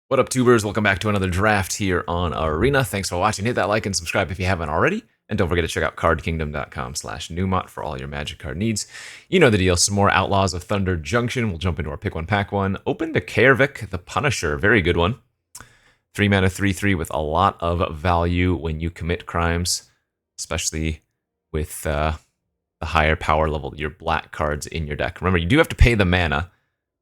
What up, tubers? Welcome back to another draft here on Arena. Thanks for watching. Hit that like and subscribe if you haven't already. And don't forget to check out cardkingdom.com/Numot for all your magic card needs. You know the deal. Some more Outlaws of Thunder Junction. We'll jump into our pick one, pack one. Open to Kaervik, the Punisher. Very good one. 3 mana, 3/3 with a lot of value when you commit crimes, especially with the higher power level, your black cards in your deck. Remember, you do have to pay the mana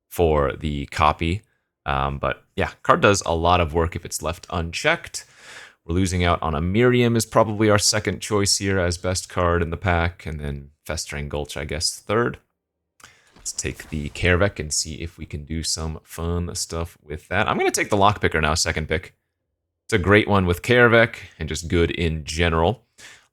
for the copy. But yeah, card does a lot of work if it's left unchecked. We're losing out on a Miriam is probably our second choice here as best card in the pack, and then Festering Gulch, I guess, third. Let's take the Kaervik and see if we can do some fun stuff with that. I'm going to take the Lockpicker now, second pick. It's a great one with Kaervik, and just good in general.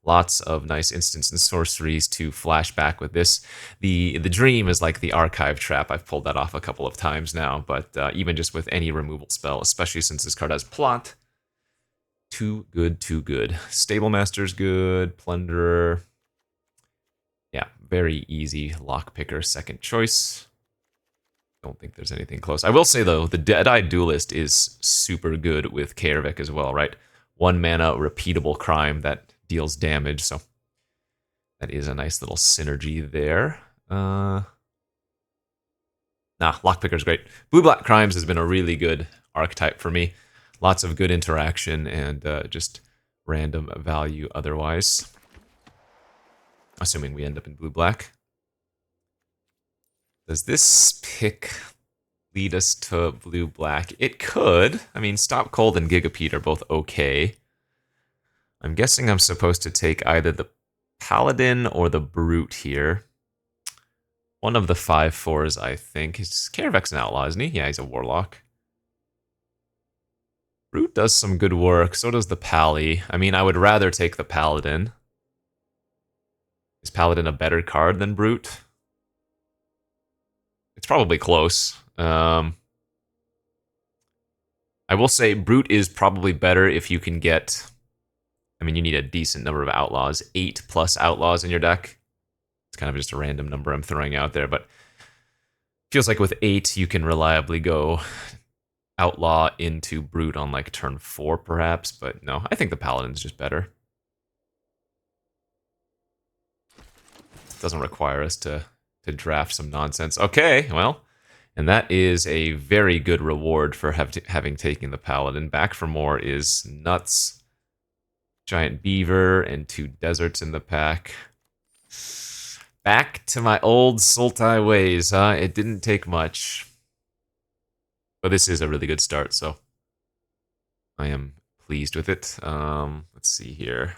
Lots of nice instants and sorceries to flashback with this. The Dream is like the Archive Trap. I've pulled that off a couple of times now, but even just with any removal spell, especially since this card has Plot, too good, too good. Stable Master's good, Plunderer. Yeah, very easy Lockpicker second choice. Don't think there's anything close. I will say, though, the Dead-Eyed Duelist is super good with Kaervik as well, right? 1 mana, repeatable crime that deals damage, so that is a nice little synergy there. Lockpicker's great. Blue-black crimes has been a really good archetype for me. Lots of good interaction and just random value otherwise. Assuming we end up in blue-black. Does this pick lead us to blue-black? It could. I mean, Stop Cold and Gigapede are both okay. I'm guessing I'm supposed to take either the Paladin or the Brute here. One of the 5/4s, I think. Kaervik's an outlaw, isn't he? Yeah, he's a warlock. Brute does some good work, so does the Pally. I mean, I would rather take the Paladin. Is Paladin a better card than Brute? It's probably close. I will say Brute is probably better if you can get... I mean, you need a decent number of outlaws. 8+ outlaws in your deck. It's kind of just a random number I'm throwing out there, but feels like with 8, you can reliably go outlaw into Brute on like turn 4, perhaps. But no, I think the Paladin's just better. It doesn't require us to draft some nonsense. Okay, well, and that is a very good reward for having taken the Paladin. Back for more is nuts. Giant Beaver and 2 deserts in the pack. Back to my old Sultai ways, huh? It didn't take much. But this is a really good start, so I am pleased with it. Let's see here.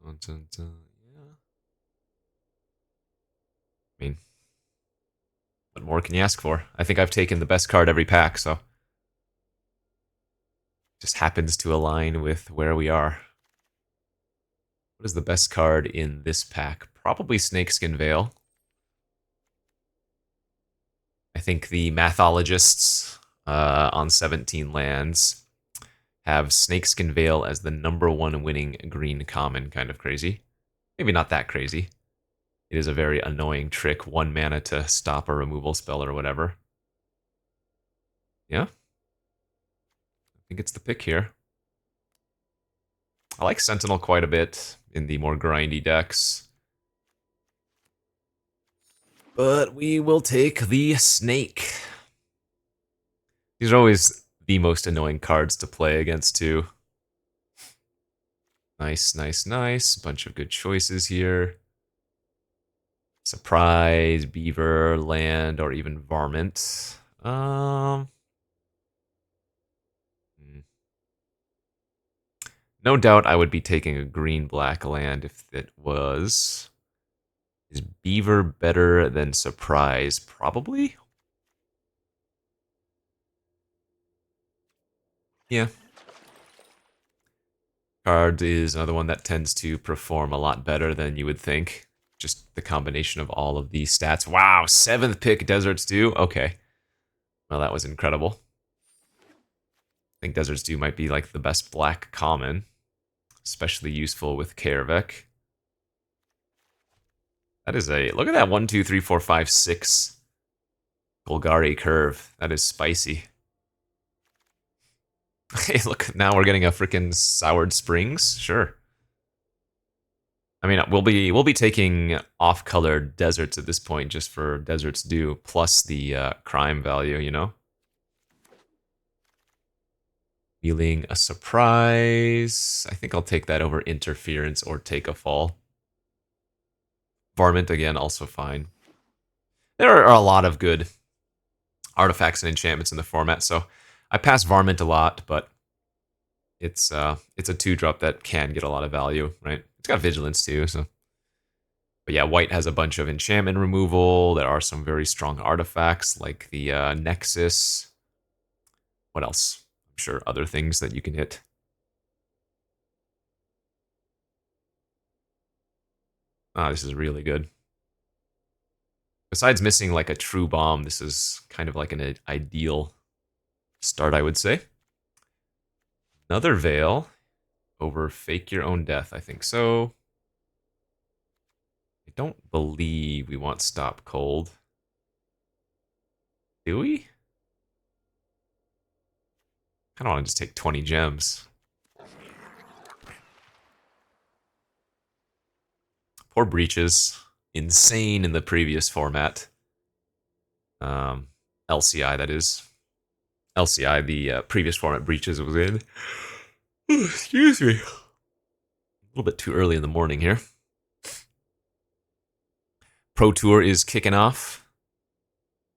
Yeah. I mean, what more can you ask for? I think I've taken the best card every pack, so just happens to align with where we are. What is the best card in this pack? Probably Snakeskin Veil. I think the Mathologists on 17 lands have Snakeskin Veil as the #1 winning green common. Kind of crazy. Maybe not that crazy. It is a very annoying trick. 1 mana to stop a removal spell or whatever. Yeah. I think it's the pick here. I like Sentinel quite a bit in the more grindy decks. But we will take the Snake. These are always the most annoying cards to play against, too. Nice, nice, nice. Bunch of good choices here. Surprise, Beaver, Land, or even Varmint. No doubt I would be taking a green-black land if it was. Is Beaver better than Surprise? Probably? Yeah. Card is another one that tends to perform a lot better than you would think. Just the combination of all of these stats. Wow, 7th pick Desert's Dew? Okay. Well, that was incredible. I think Desert's Dew might be like the best black common. Especially useful with Kaervik. That is a, look at that 1, 2, 3, 4, 5, 6 Golgari curve. That is spicy. Hey, look, now we're getting a freaking Soured Springs. Sure. I mean, we'll be taking off-colored deserts at this point just for deserts due, plus the crime value, you know. Feeling a surprise. I think I'll take that over interference or take a fall. Varmint again, also fine. There are a lot of good artifacts and enchantments in the format, so I pass Varmint a lot, but it's a 2-drop that can get a lot of value, right? It's got vigilance too, so. But yeah, white has a bunch of enchantment removal. There are some very strong artifacts like the Nexus. What else? I'm sure other things that you can hit. Ah, this is really good. Besides missing like a true bomb, this is kind of like an ideal start, I would say. Another Veil over Fake Your Own Death, I think so. I don't believe we want Stop Cold. Do we? I don't want to just take 20 gems. Poor Breaches. Insane in the previous format. LCI, that is. LCI, the previous format Breaches was in. Ooh, excuse me. A little bit too early in the morning here. Pro Tour is kicking off.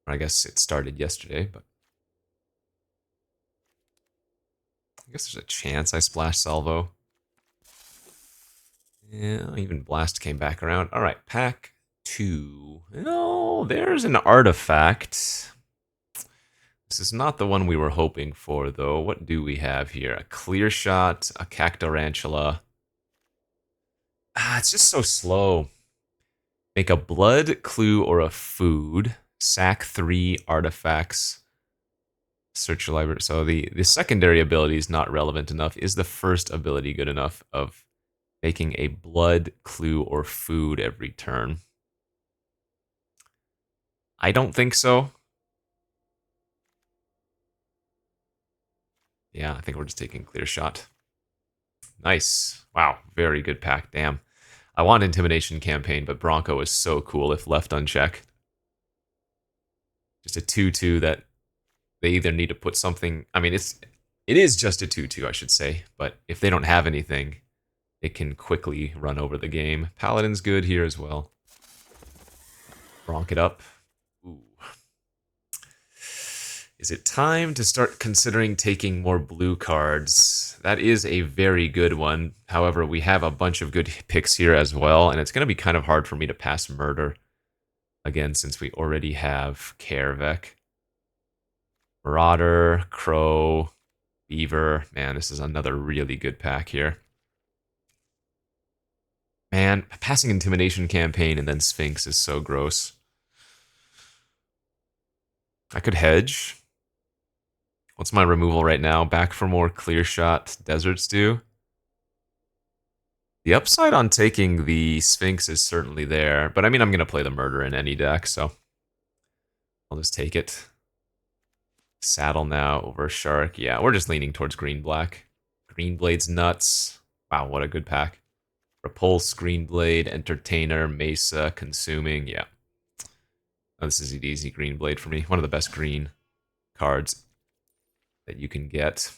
I guess it started yesterday, but I guess there's a chance I splash Salvo. Yeah, even Blast came back around. All right, pack 2. Oh, there's an artifact. This is not the one we were hoping for, though. What do we have here? A Clear Shot, a Cactarantula. Ah, it's just so slow. Make a blood, clue, or a food. Sack 3 artifacts. Search your library. So the secondary ability is not relevant enough. Is the first ability good enough of making a blood, clue, or food every turn? I don't think so. Yeah, I think we're just taking Clear Shot. Nice. Wow, very good pack. Damn. I want Intimidation Campaign, but Bronco is so cool if left unchecked. Just a 2/2 that they either need to put something... I mean, it is just a 2/2, I should say. But if they don't have anything, it can quickly run over the game. Paladin's good here as well. Bronk it up. Ooh. Is it time to start considering taking more blue cards? That is a very good one. However, we have a bunch of good picks here as well, and it's going to be kind of hard for me to pass Murder. Again, since we already have Kaervek. Marauder, Crow, Beaver. Man, this is another really good pack here. Man, passing Intimidation Campaign and then Sphinx is so gross. I could hedge. What's my removal right now? Back for more Clear Shot Deserts do. The upside on taking the Sphinx is certainly there, but I mean, I'm going to play the Murder in any deck, so I'll just take it. Saddle now over Shark. Yeah, we're just leaning towards Green-Black. Greenblade's nuts. Wow, what a good pack. Repulse, Greenblade, Entertainer, Mesa, Consuming. Yeah. Oh, this is an easy Greenblade for me. One of the best green cards that you can get.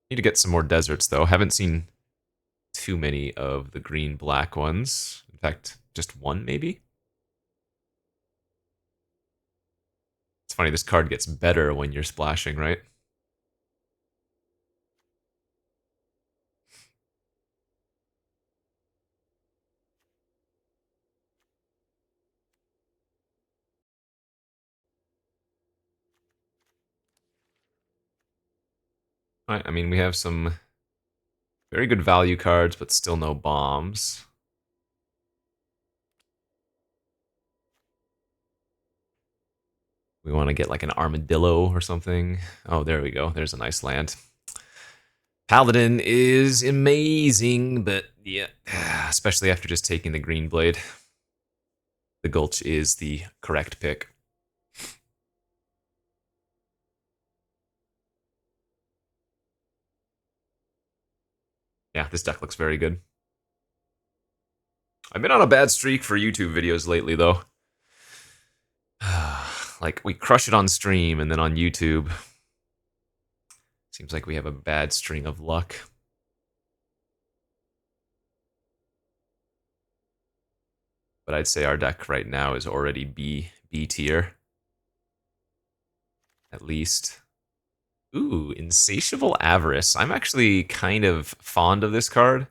Need to get some more deserts, though. Haven't seen too many of the green-black ones. In fact, just one, maybe? It's funny, this card gets better when you're splashing, right? Alright, I mean, we have some very good value cards, but still no bombs. We want to get like an armadillo or something. Oh, there we go. There's a nice land. Paladin is amazing, but yeah, especially after just taking the green blade. The Gulch is the correct pick. Yeah, this deck looks very good. I've been on a bad streak for YouTube videos lately, though. Like, we crush it on stream, and then on YouTube, seems like we have a bad string of luck. But I'd say our deck right now is already B tier. At least. Ooh, Insatiable Avarice. I'm actually kind of fond of this card.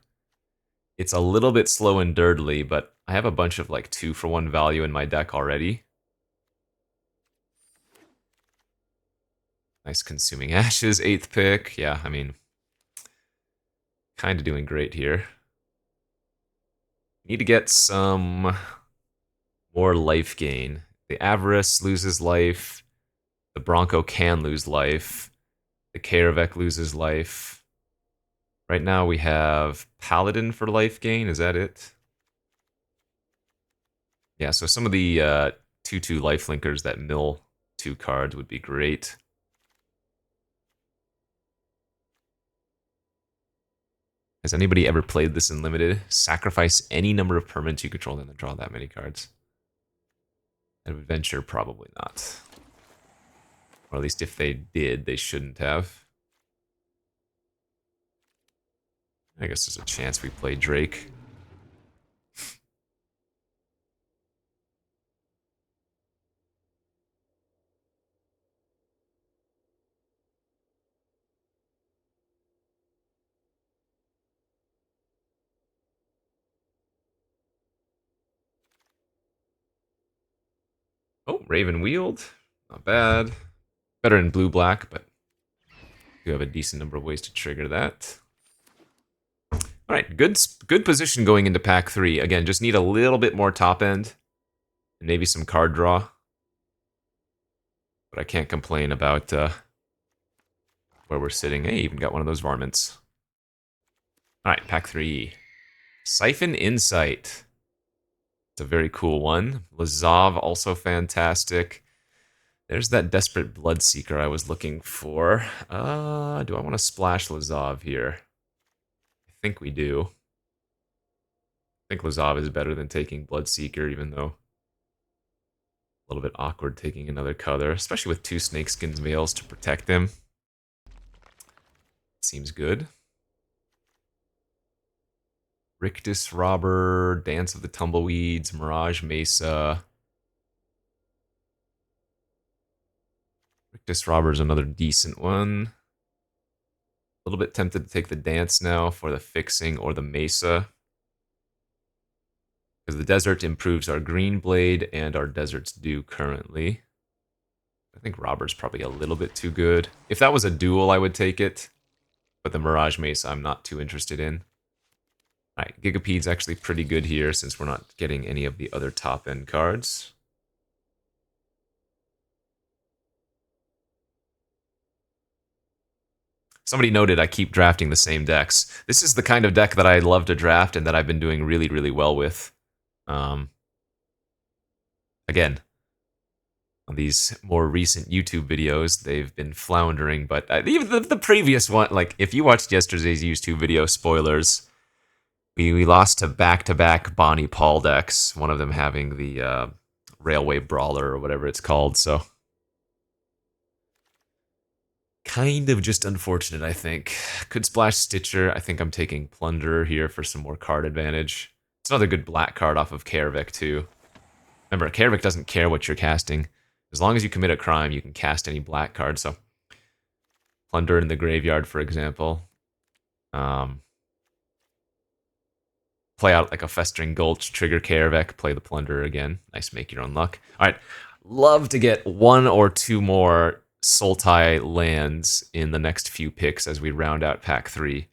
It's a little bit slow and dirtly, but I have a bunch of like 2-for-1 value in my deck already. Nice Consuming Ashes, 8th pick. Yeah, I mean, kind of doing great here. Need to get some more life gain. The Avarice loses life. The Bronco can lose life. The Karavek loses life. Right now we have Paladin for life gain. Is that it? Yeah, so some of the 2/2 lifelinkers that mill 2 cards would be great. Has anybody ever played this in Limited? Sacrifice any number of permanents you control and then draw that many cards. Adventure, probably not. Or at least if they did, they shouldn't have. I guess there's a chance we play Drake. Oh, Raven Wield. Not bad. Better in blue-black, but you have a decent number of ways to trigger that. All right, good position going into pack 3. Again, just need a little bit more top end. And maybe some card draw. But I can't complain about where we're sitting. Hey, even got one of those varmints. All right, pack 3. Siphon Insight. It's a very cool one. Lazav, also fantastic. There's that Desperate Bloodseeker I was looking for. Do I want to splash Lazav here? I think we do. I think Lazav is better than taking Bloodseeker, even though a little bit awkward taking another color, especially with 2 Snakeskin Veils to protect him. Seems good. Rictus Robber, Dance of the Tumbleweeds, Mirage Mesa. Rictus Robber is another decent one. A little bit tempted to take the Dance now for the Fixing or the Mesa. Because the Desert improves our Green Blade and our Desert's Dew currently. I think Robber's probably a little bit too good. If that was a duel, I would take it. But the Mirage Mesa I'm not too interested in. Alright, Gigapede's actually pretty good here since we're not getting any of the other top-end cards. Somebody noted I keep drafting the same decks. This is the kind of deck that I love to draft and that I've been doing really, really well with. Again, on these more recent YouTube videos, they've been floundering, but even the previous one, like, if you watched yesterday's YouTube video, spoilers, we lost to back-to-back Bonnie Paul decks, one of them having the Railway Brawler or whatever it's called, so kind of just unfortunate, I think. Could splash Stitcher. I think I'm taking Plunderer here for some more card advantage. It's another good black card off of Karavek, too. Remember, Karavek doesn't care what you're casting. As long as you commit a crime, you can cast any black card, so Plunder in the graveyard, for example. Play out like a Festering Gulch, trigger Karavek, play the Plunderer again. Nice, make your own luck. All right, love to get 1 or 2 more Sultai lands in the next few picks as we round out pack 3.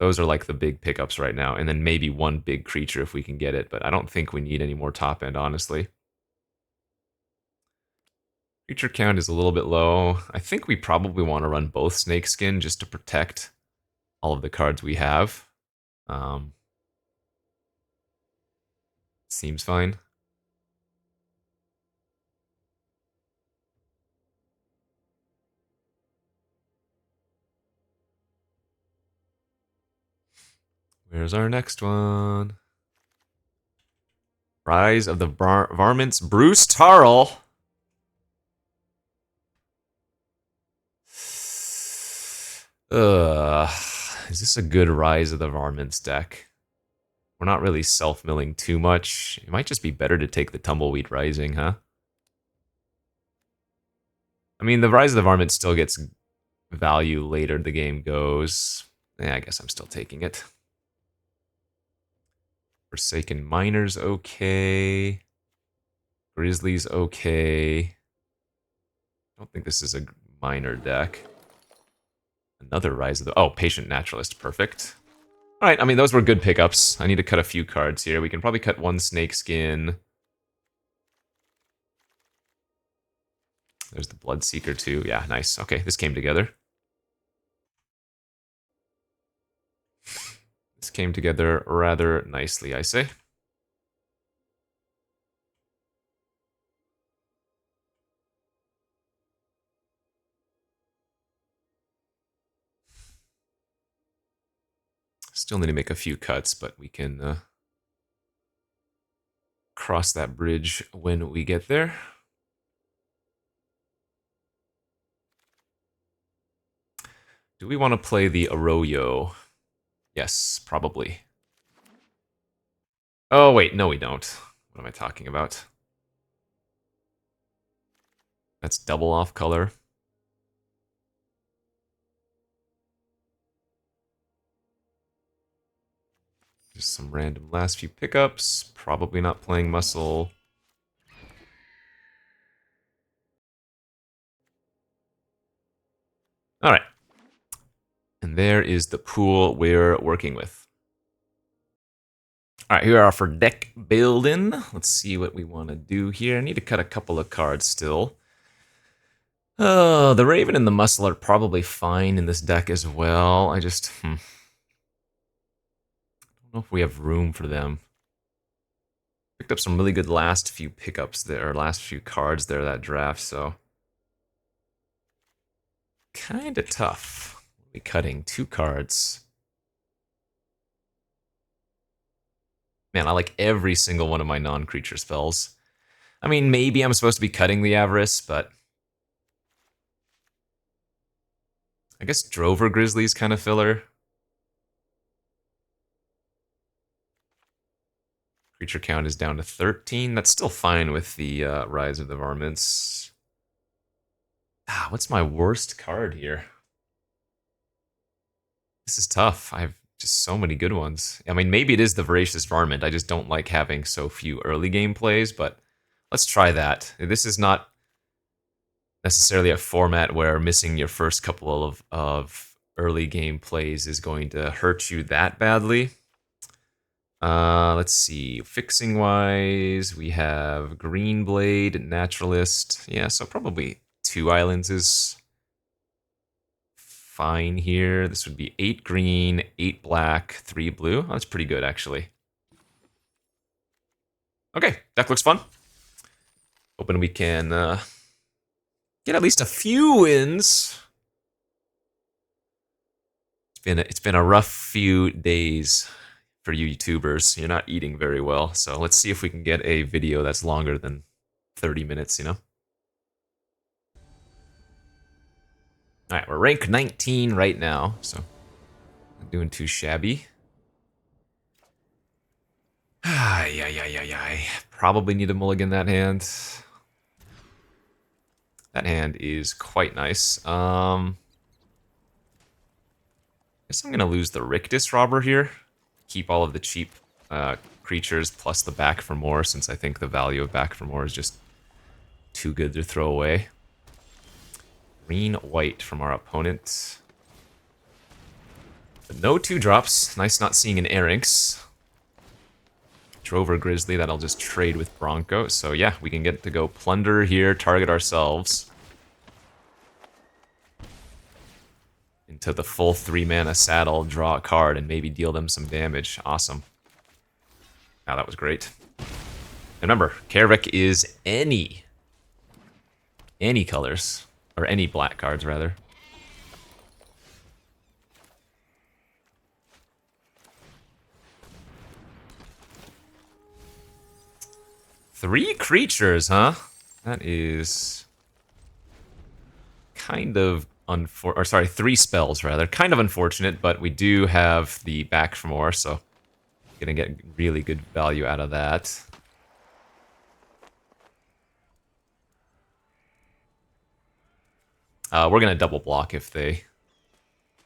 Those are like the big pickups right now, and then maybe 1 big creature if we can get it, but I don't think we need any more top end, honestly. Creature count is a little bit low. I think we probably want to run both Snakeskin just to protect all of the cards we have. Seems fine. Where's our next one? Rise of the Varmints, Bruce Tarl. Is this a good Rise of the Varmints deck? We're not really self-milling too much. It might just be better to take the Tumbleweed Rising, huh? I mean, the Rise of the Varmints still gets value later the game goes. Yeah, I guess I'm still taking it. Forsaken Miner's okay. Grizzly's okay. I don't think this is a miner deck. Another Rise of the... Oh, Patient Naturalist. Perfect. Alright, I mean, those were good pickups. I need to cut a few cards here. We can probably cut one Snakeskin. There's the Bloodseeker, too. Yeah, nice. Okay, this came together. This came together rather nicely, I say. Still need to make a few cuts, but we can cross that bridge when we get there. Do we want to play the Arroyo? Yes, probably. Oh, wait, no we don't. What am I talking about? That's double off color. Just some random last few pickups. Probably not playing Muscle. Alright. And there is the pool we're working with. Alright, here are for deck building. Let's see what we want to do here. I need to cut a couple of cards still. Oh, the Raven and the Muscle are probably fine in this deck as well. I just... don't know if we have room for them. Picked up some really good last few pickups there, or last few cards there that draft, so... Kinda tough. We'll be cutting 2 cards. Man, I like every single one of my non-creature spells. I mean, maybe I'm supposed to be cutting the Avarice, but... I guess Drover Grizzly's kind of filler. Creature count is down to 13. That's still fine with the Rise of the Varmints. Ah, what's my worst card here? This is tough. I have just so many good ones. I mean, maybe it is the Voracious Varmint. I just don't like having so few early game plays, but let's try that. This is not necessarily a format where missing your first couple of early game plays is going to hurt you that badly. Let's see. Fixing wise, we have Green Blade, Naturalist. Yeah, so probably 2 islands is fine here. This would be 8 green, 8 black, 3 blue. Oh, that's pretty good, actually. Okay, deck looks fun. Hoping we can get at least a few wins. It's been a rough few days for you YouTubers. You're not eating very well, so let's see if we can get a video that's longer than 30 minutes, you know? Alright, we're rank 19 right now, so not doing too shabby. Ay. Probably need to mulligan that hand. That hand is quite nice. Guess I'm gonna lose the Rictus Robber here. Keep all of the cheap creatures plus the Back for More, since I think the value of Back for More is just too good to throw away. Green-white from our opponent. But no 2-drops. Nice not seeing an Erynx. Drover Grizzly, that I'll just trade with Bronco. So yeah, we can get to go plunder here, target ourselves. Into the full 3-mana saddle, draw a card, and maybe deal them some damage. Awesome. Wow, that was great. Remember, Karavik is any colors, or any black cards, rather. Three creatures, huh? That is kind of or sorry, three spells rather. Kind of unfortunate, but we do have the back for more, so gonna get really good value out of that. We're gonna double block if they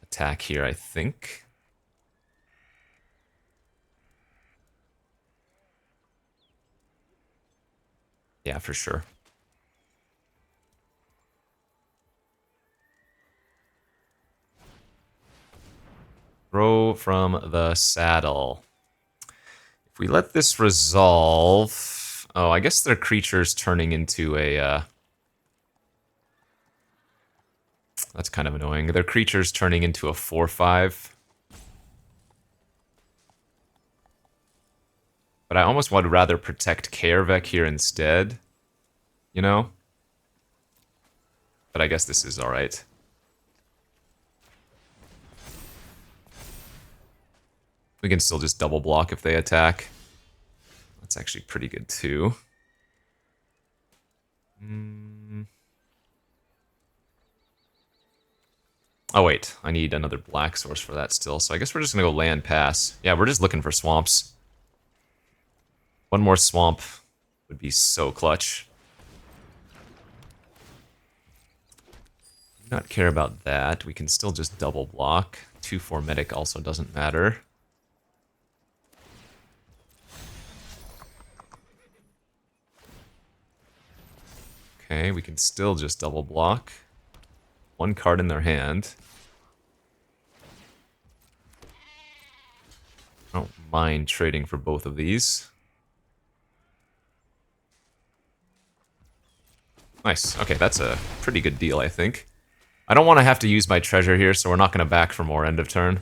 attack here, I think. Yeah, for sure. Throw from the saddle. If we let this resolve... Oh, I guess their creature's turning into a... That's kind of annoying. Their creature's turning into a 4/5. But I almost would rather protect Karavik here instead. You know? But I guess this is alright. We can still just double block if they attack. That's actually pretty good too. Oh wait, I need another black source for that still, so I guess we're just gonna go land pass. Yeah, we're just looking for swamps. One more swamp would be so clutch. Do not care about that. We can still just double block. 2/4 medic also doesn't matter. Okay, we can still just double block. One card in their hand. I don't mind trading for both of these. Nice. Okay, that's a pretty good deal, I think. I don't want to have to use my treasure here, so we're not going to back for more end of turn.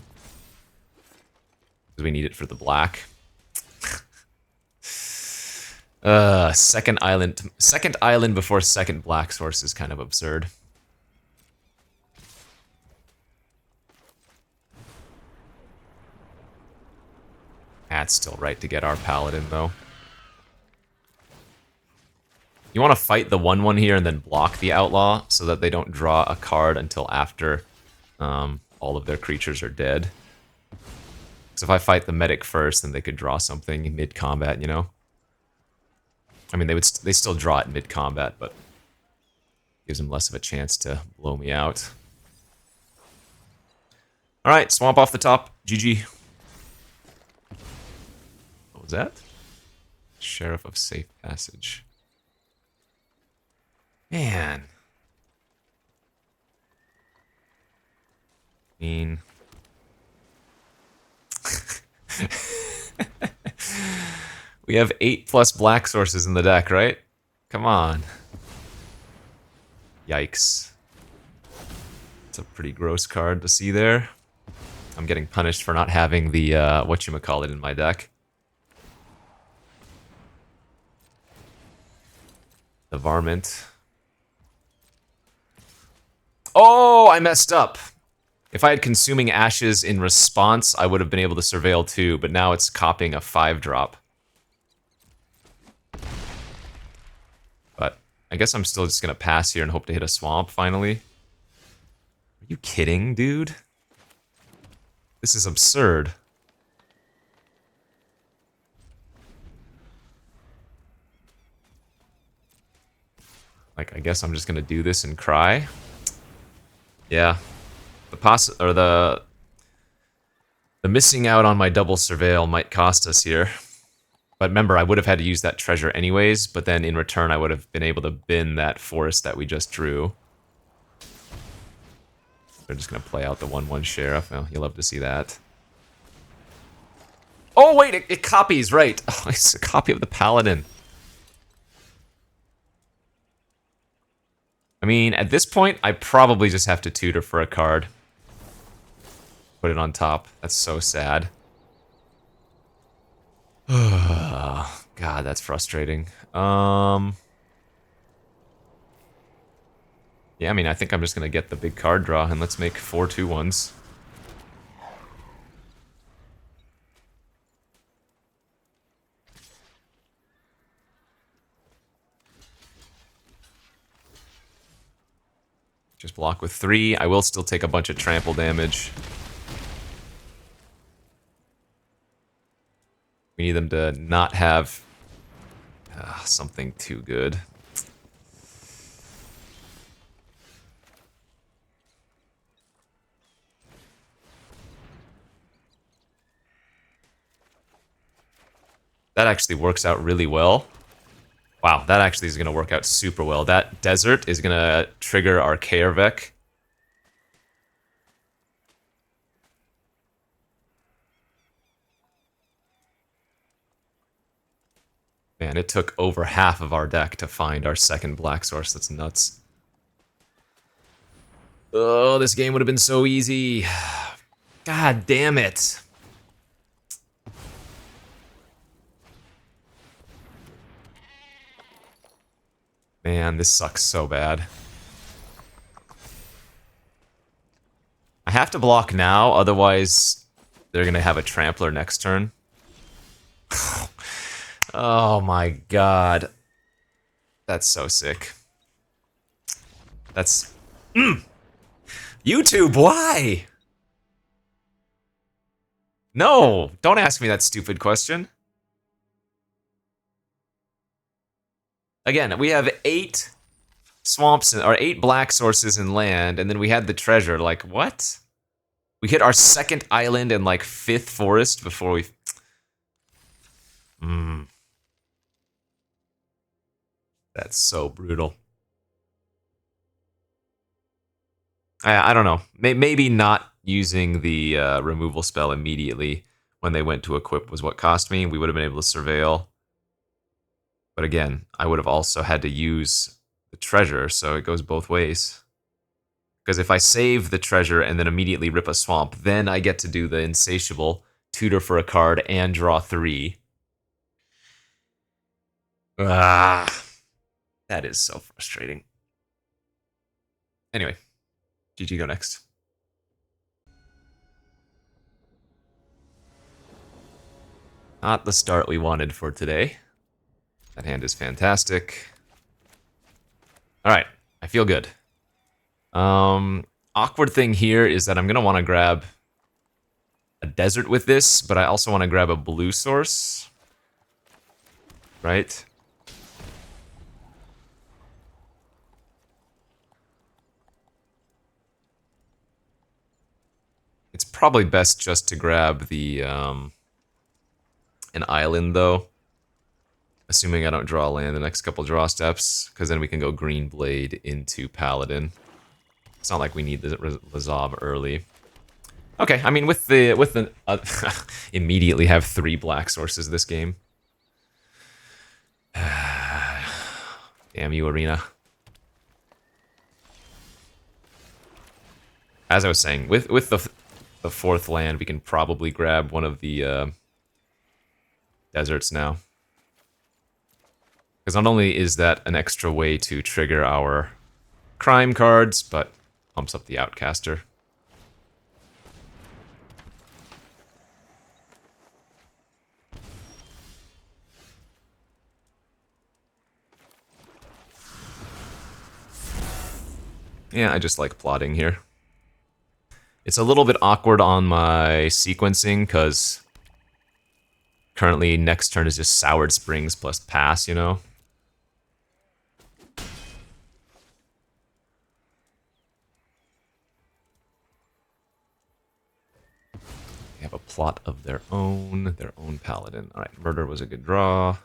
Because we need it for the black. Second island before second black source is kind of absurd. That's still right to get our paladin, though. You want to fight the 1/1 here and then block the outlaw so that they don't draw a card until after all of their creatures are dead. So if I fight the medic first, then they could draw something mid-combat, you know? I mean, they still draw it mid-combat, but gives them less of a chance to blow me out. Alright, swamp off the top. GG. What was that? Sheriff of Safe Passage. Man. We have 8+ black sources in the deck, right? Come on. Yikes. It's a pretty gross card to see there. I'm getting punished for not having the, whatchamacallit in my deck. The Varmint. Oh, I messed up. If I had Consuming Ashes in response, I would have been able to Surveil too, but now it's copying a 5-drop. But I guess I'm still just going to pass here and hope to hit a swamp finally. Are you kidding, dude? This is absurd. Like, I guess I'm just going to do this and cry. Yeah. The missing out on my double surveil might cost us here. But remember, I would have had to use that treasure anyways, but then in return I would have been able to bin that forest that we just drew. They're just going to play out the 1/1 Sheriff. Well, you'll love to see that. Oh, wait, it copies, right. Oh, it's a copy of the Paladin. I mean, at this point, I probably just have to tutor for a card. Put it on top. That's so sad. God, God, that's frustrating. Yeah, I mean, I think I'm just gonna get the big card draw, and let's make 4 2-1s. Just block with 3. I will still take a bunch of trample damage. We need them to not have something too good. That actually works out really well. Wow, that actually is going to work out super well. That desert is going to trigger our Kaervek. Man, it took over half of our deck to find our second black source. That's nuts. Oh, this game would have been so easy. God damn it. Man, this sucks so bad. I have to block now, otherwise they're going to have a Trampler next turn. Oh my god. That's so sick. That's... YouTube, why? No, don't ask me that stupid question. Again, we have 8 swamps, or 8 black sources in land, and then we had the treasure. Like, what? We hit our second island and, like, 5th forest before we... That's so brutal. I don't know. Maybe not using the removal spell immediately when they went to equip was what cost me. We would have been able to surveil. But again, I would have also had to use the treasure, so it goes both ways. Because if I save the treasure and then immediately rip a swamp, then I get to do the insatiable, tutor for a card, and draw 3. Ah, that is so frustrating. Anyway, GG, go next. Not the start we wanted for today. That hand is fantastic. Alright, I feel good. Awkward thing here is that I'm gonna want to grab a desert with this, but I also want to grab a blue source. Right? It's probably best just to grab the, an island, though. Assuming I don't draw land the next couple draw steps, because then we can go Green Blade into Paladin. It's not like we need the Lazav early. Okay, I mean, with the immediately have 3 black sources this game. Damn you, Arena. As I was saying, with the 4th land, we can probably grab one of the deserts now. Because not only is that an extra way to trigger our crime cards, but pumps up the Outcaster. Yeah, I just like plotting here. It's a little bit awkward on my sequencing, because currently next turn is just Soured Springs plus pass, you know? They have a plot of their own Paladin. Alright, Murder was a good draw.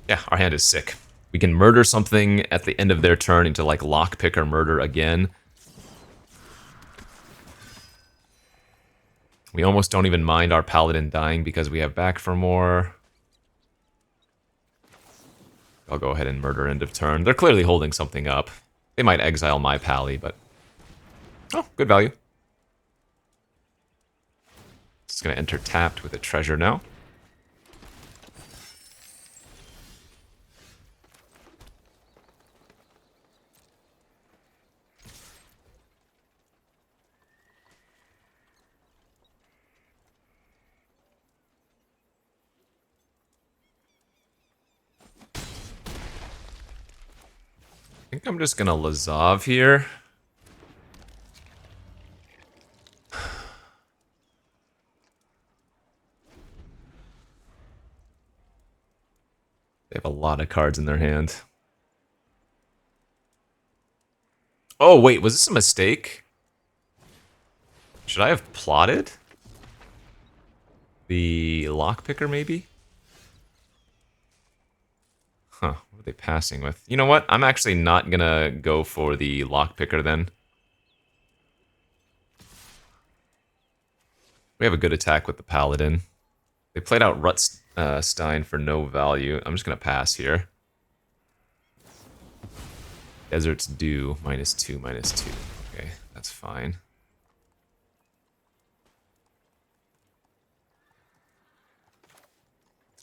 Yeah, our hand is sick. We can murder something at the end of their turn into, like, lockpick or murder again. We almost don't even mind our Paladin dying because we have back for more. I'll go ahead and murder end of turn. They're clearly holding something up. They might exile my Pally, but... Oh, good value. Just gonna enter tapped with a treasure now. I think I'm just gonna Lazav here. They have a lot of cards in their hand. Oh, wait, was this a mistake? Should I have plotted? The lockpicker, maybe? Huh, what are they passing with? You know what? I'm actually not gonna go for the lockpicker then. We have a good attack with the paladin. They played out Rutstein for no value. I'm just gonna pass here. Desert's due, -2, -2. Okay, that's fine.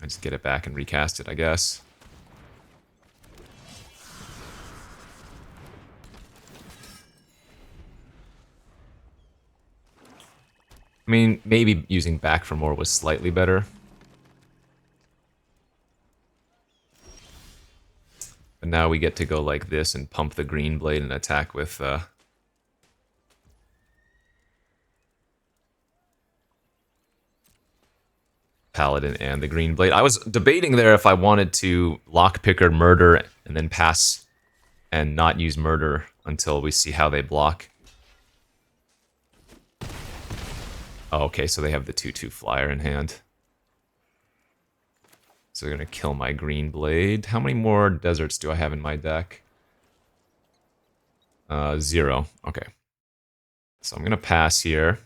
I just get it back and recast it, I guess. I mean, maybe using back for more was slightly better. But now we get to go like this and pump the green blade and attack with Paladin and the green blade. I was debating there if I wanted to lockpicker murder and then pass and not use murder until we see how they block. Oh, okay, so they have the 2/2 flyer in hand. So they're gonna kill my green blade. How many more deserts do I have in my deck? 0. Okay. So I'm gonna pass here.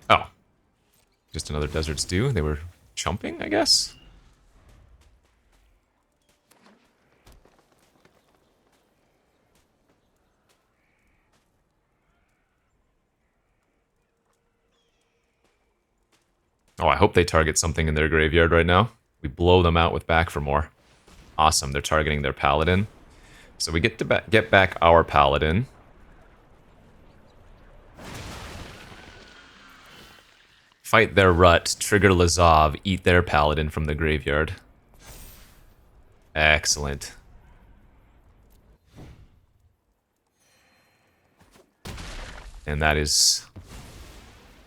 Oh. Just another desert's due. They were chumping, I guess? Oh, I hope they target something in their graveyard right now. We blow them out with back for more. Awesome, they're targeting their paladin. So we get to get back our paladin. Fight their Rut, trigger Lazav, eat their paladin from the graveyard. Excellent. And that is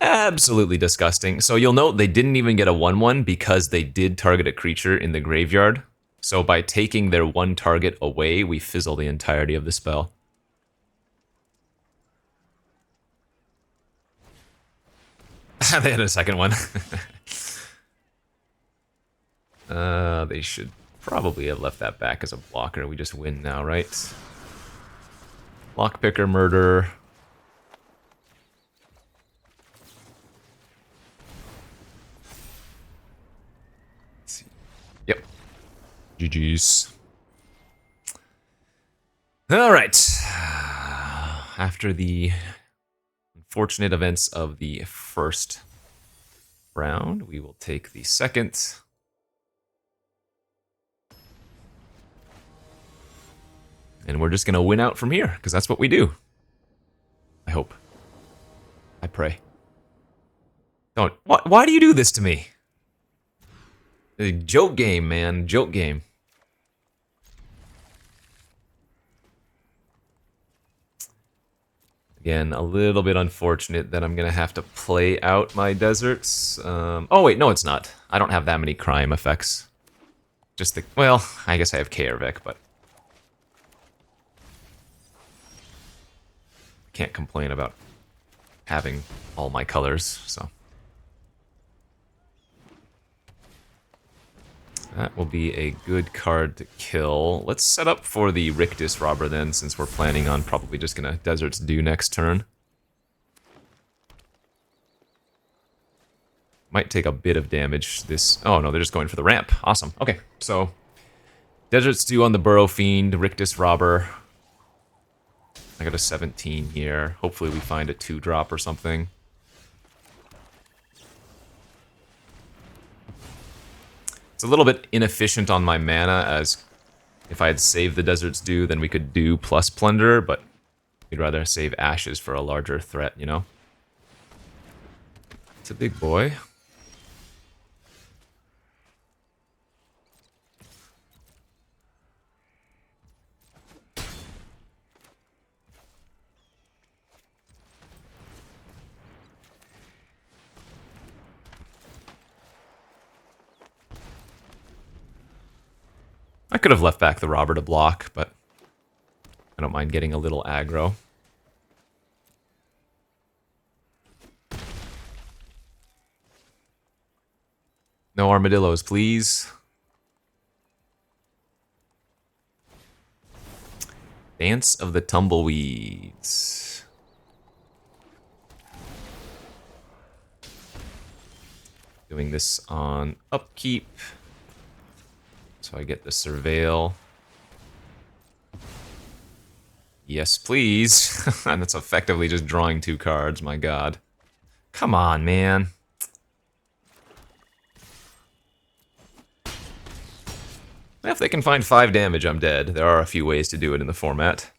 absolutely disgusting. So you'll note they didn't even get a 1/1 because they did target a creature in the graveyard. So by taking their one target away, we fizzle the entirety of the spell. They had a second one. They should probably have left that back as a blocker. We just win now, right? Lockpicker murder. Yep. GG's. All right. After the unfortunate events of the first round, we will take the second. And we're just going to win out from here, because that's what we do. I hope. I pray. Don't. Why do you do this to me? A joke game, man. Joke game. Again, a little bit unfortunate that I'm going to have to play out my deserts. Oh, wait, no, it's not. I don't have that many crime effects. Just the... Well, I guess I have Kaervek, but... Can't complain about having all my colors, so... That will be a good card to kill. Let's set up for the Rictus Robber then, since we're planning on probably just gonna Deserts do next turn. Might take a bit of damage this... Oh no, they're just going for the ramp. Awesome. Okay, so... Deserts do on the Burrow Fiend, Rictus Robber. I got a 17 here. Hopefully we find a 2-drop or something. It's a little bit inefficient on my mana, as if I had saved the Desert's Dew, then we could do plus Plunder, but we'd rather save Ashes for a larger threat, you know? It's a big boy. I could have left back the Robber to block, but I don't mind getting a little aggro. No armadillos, please. Dance of the Tumbleweeds. Doing this on upkeep. So I get the Surveil. Yes, please. And that's effectively just drawing 2 cards, my god. Come on, man. If they can find 5 damage, I'm dead. There are a few ways to do it in the format.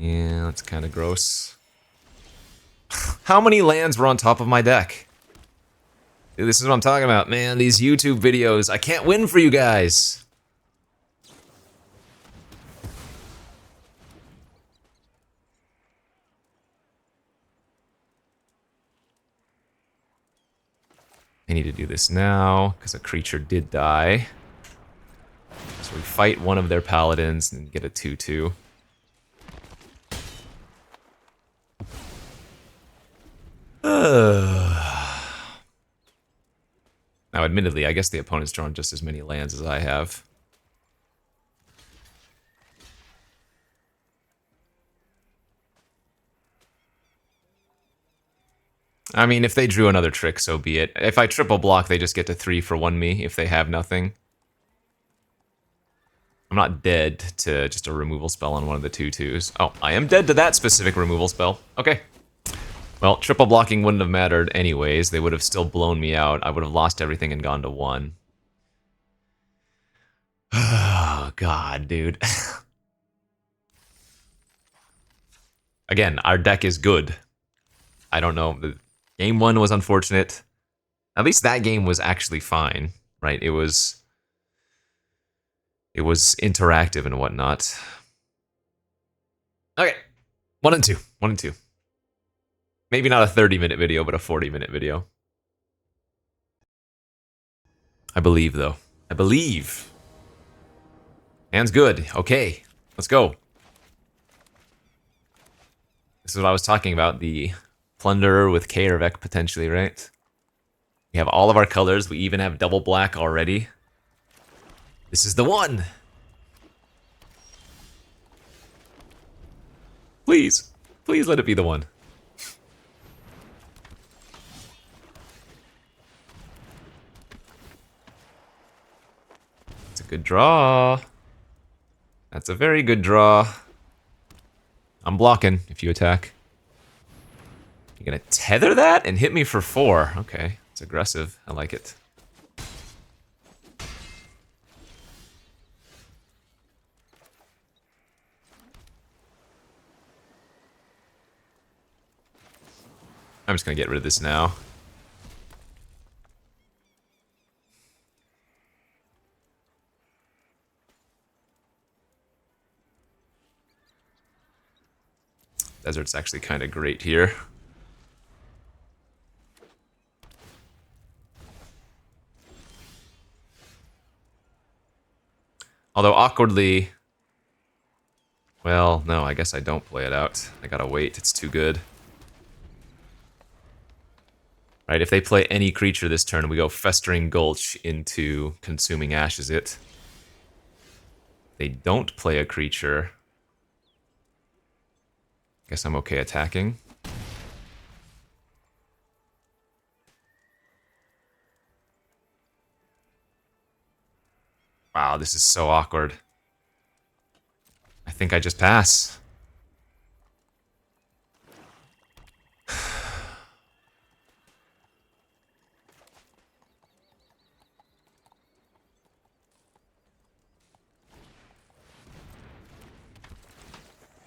Yeah, that's kind of gross. How many lands were on top of my deck? Dude, this is what I'm talking about, man. These YouTube videos. I can't win for you guys. I need to do this now, because a creature did die. So we fight one of their paladins and get a 2/2. Now, admittedly, I guess the opponent's drawn just as many lands as I have. I mean, if they drew another trick, so be it. If I triple block, they just get to 3 for 1 me if they have nothing. I'm not dead to just a removal spell on one of the 2/2s. Oh, I am dead to that specific removal spell. Okay. Well, triple blocking wouldn't have mattered anyways. They would have still blown me out. I would have lost everything and gone to 1. Oh, God, dude. Again, our deck is good. I don't know. Game 1 was unfortunate. At least that game was actually fine, right? It was interactive and whatnot. Okay. 1 and 2. 1 and 2. Maybe not a 30-minute video, but a 40-minute video. I believe, though. I believe. Hand's good. Okay. Let's go. This is what I was talking about. The Plunderer with Kaervek, potentially, right? We have all of our colors. We even have double black already. This is the one! Please. Please let it be the one. It's a good draw. That's a very good draw. I'm blocking if you attack. You're gonna tether that and hit me for 4. Okay, it's aggressive. I like it. I'm just gonna get rid of this now. Desert's actually kind of great here. Although awkwardly... Well, no, I guess I don't play it out. I gotta wait, it's too good. Right, if they play any creature this turn, we go Festering Gulch into Consuming Ashes it. They don't play a creature. Guess I'm okay attacking. Wow, this is so awkward. think I just pass.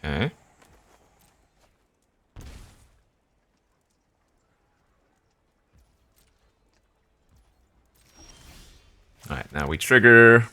Okay. Alright, now we trigger.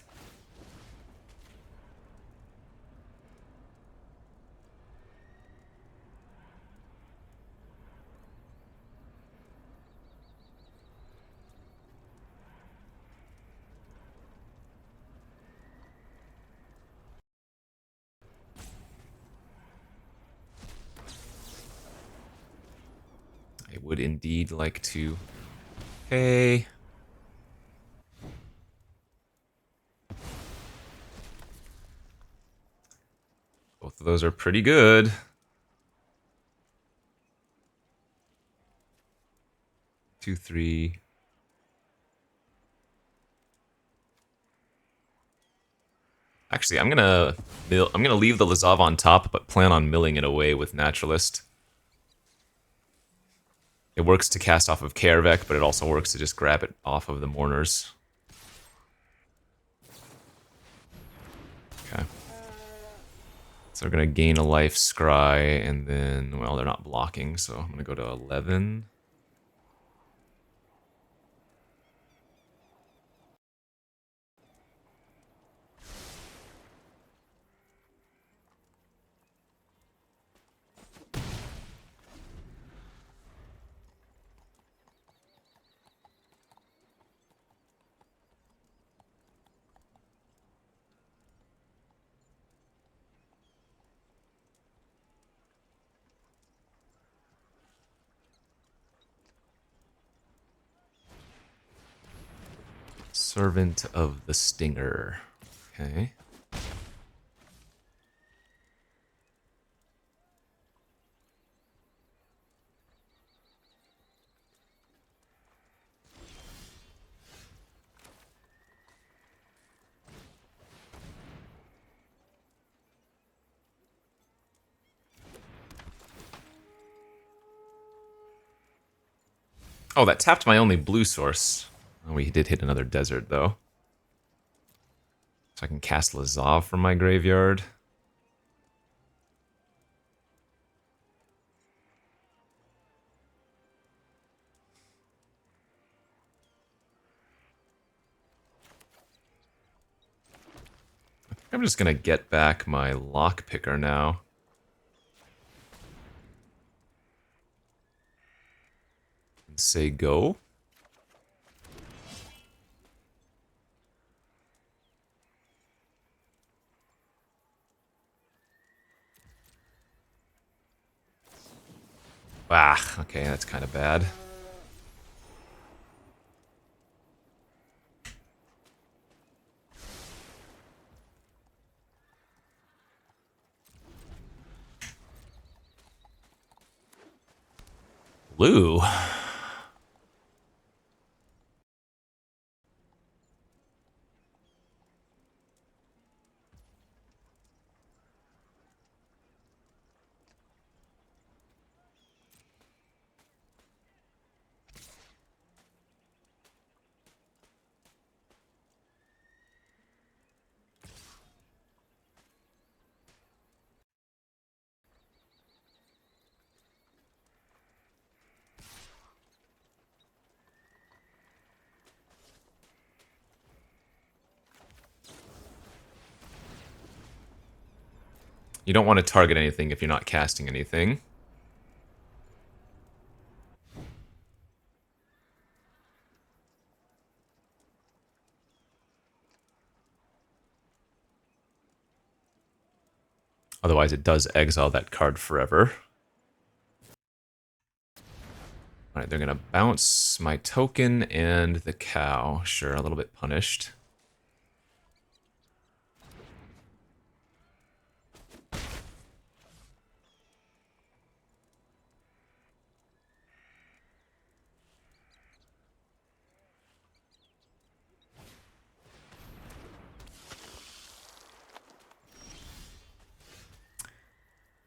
I would indeed like to pay. Both of those are pretty good. Two, three. Actually, I'm gonna leave the Lazav on top, but plan on milling it away with Naturalist. It works to cast off of Kaervek, but it also works to just grab it off of the Mourners. Okay. So we're gonna gain a life Scry, and then, well, they're not blocking, so I'm gonna go to 11. Servant of the Stinger. Okay. Oh, that tapped my only blue source. Oh, we did hit another desert, though. So I can cast Lazav from my graveyard. I'm just gonna get back my lockpicker now. And say go. Ah, okay, that's kind of bad. Blue. You don't want to target anything if you're not casting anything. Otherwise, it does exile that card forever. Alright, they're gonna bounce my token and the cow. Sure, a little bit punished.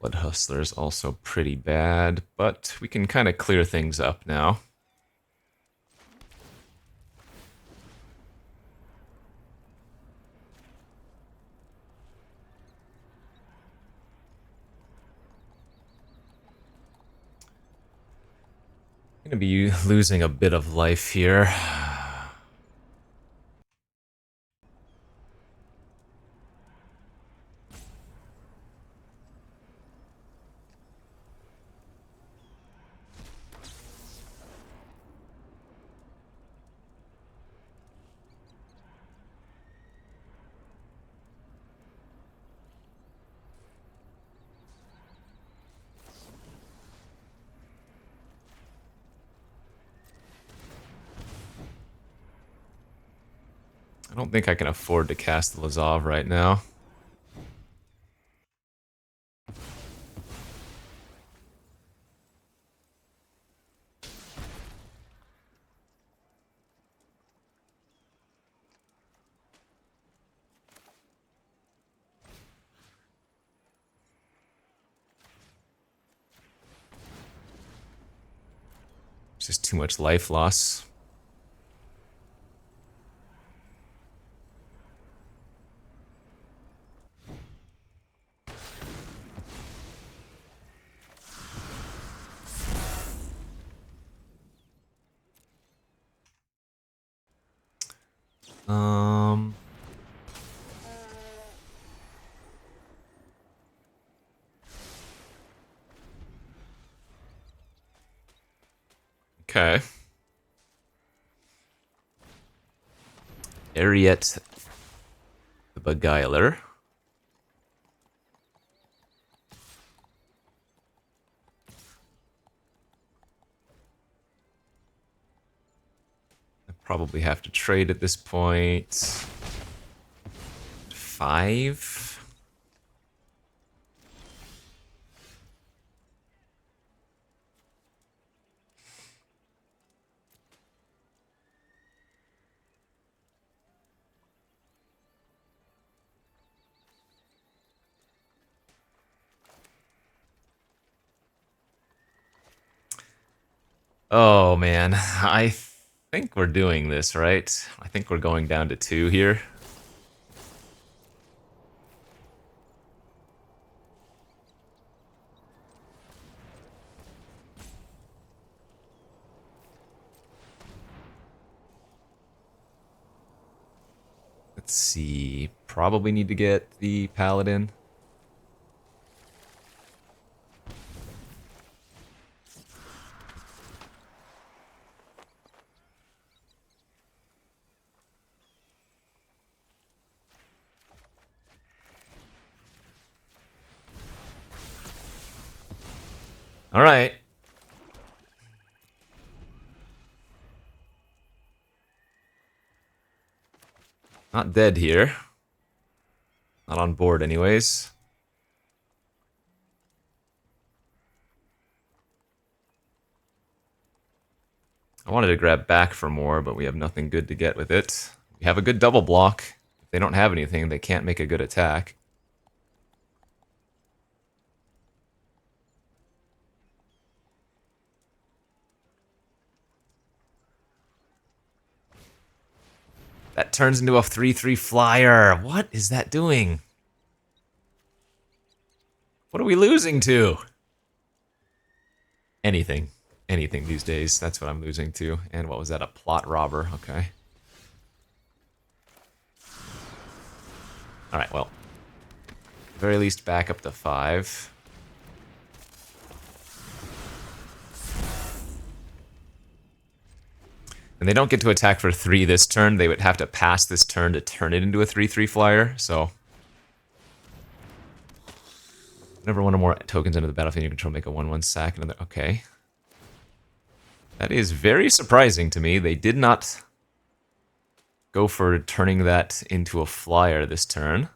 Blood Hustler's also pretty bad, but we can kind of clear things up now. Gonna be losing a bit of life here. I don't think I can afford to cast the Lazov right now. It's just too much life loss. Okay. Ariet the Beguiler. I probably have to trade at this point. 5. Oh man, I think we're doing this, right? I think we're going down to 2 here. Let's see. Probably need to get the Paladin. All right. Not dead here. Not on board anyways. I wanted to grab back for more, but we have nothing good to get with it. We have a good double block. If they don't have anything, they can't make a good attack. That turns into a 3/3 flyer. What is that doing? What are we losing to? Anything. Anything these days. That's what I'm losing to. And what was that? A plot robber. Okay. Alright, well. At the very least, back up to 5. And they don't get to attack for 3 this turn. They would have to pass this turn to turn it into a 3/3 flyer, so... Whenever one or more tokens enter the battlefield, you control make a 1/1 sack. Another. Okay. That is very surprising to me. They did not go for turning that into a flyer this turn.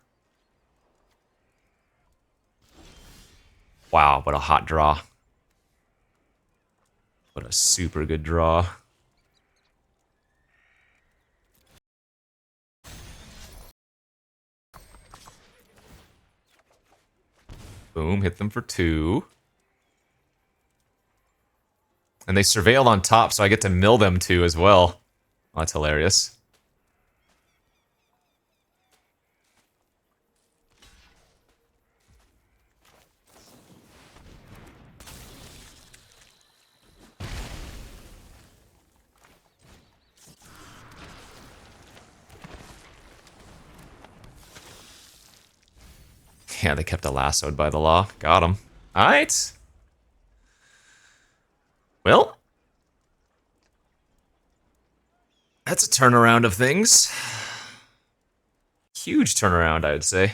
Wow, what a hot draw. What a super good draw. Boom, hit them for 2. And they surveilled on top, so I get to mill them 2 as well. Oh, that's hilarious. Yeah, they kept a lassoed by the law. Got him. Alright. Well, that's a turnaround of things. Huge turnaround, I would say.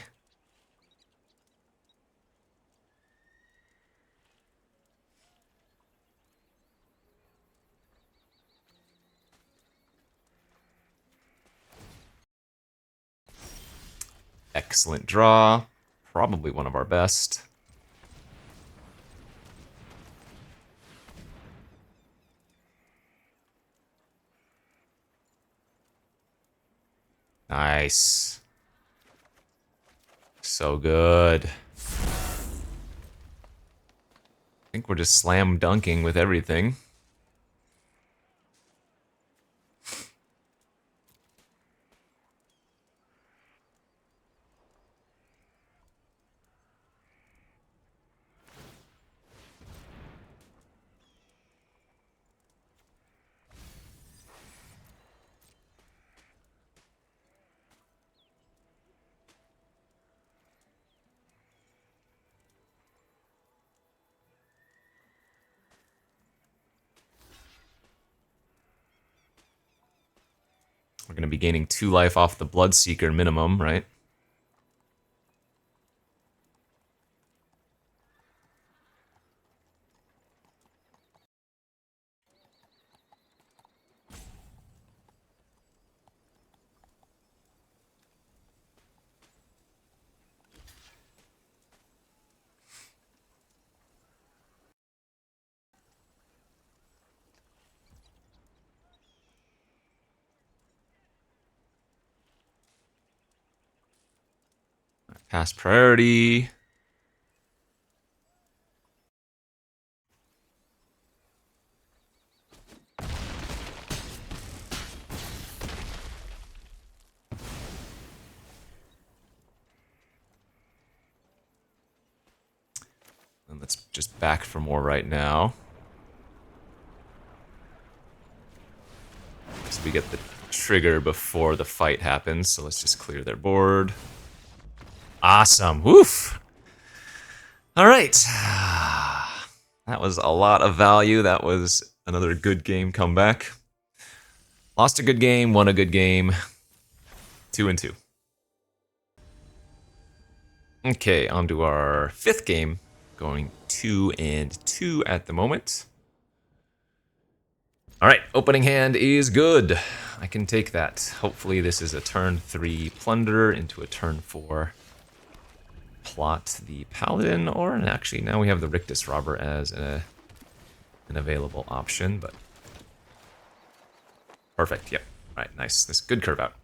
Excellent draw. Probably one of our best. Nice. So good. I think we're just slam dunking with everything. We're going to be gaining 2 life off the Bloodseeker minimum, right? Pass priority. And let's just back for more right now. So we get the trigger before the fight happens, so let's just clear their board. Awesome. Woof. All right. That was a lot of value. That was another good game comeback. Lost a good game, won a good game. 2-2. Okay, on to our 5th game. Going 2-2 at the moment. All right, opening hand is good. I can take that. Hopefully this is a turn 3 plunder into a turn 4 plot the paladin, or actually now we have the Rictus robber as an available option, but perfect. Yep. All right, nice. This good curve out.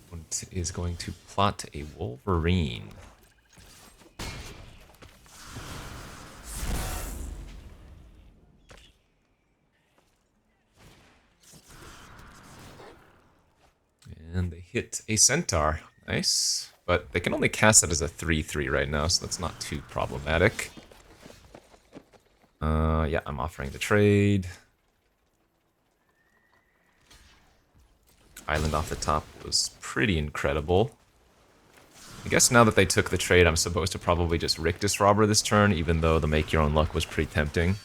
What is going to plot a Wolverine? And they hit a Centaur. Nice. But they can only cast that as a 3/3 right now, so that's not too problematic. Yeah, I'm offering the trade. Island off the top was pretty incredible. I guess now that they took the trade, I'm supposed to probably just Rictus Robber this turn, even though the Make Your Own Luck was pretty tempting.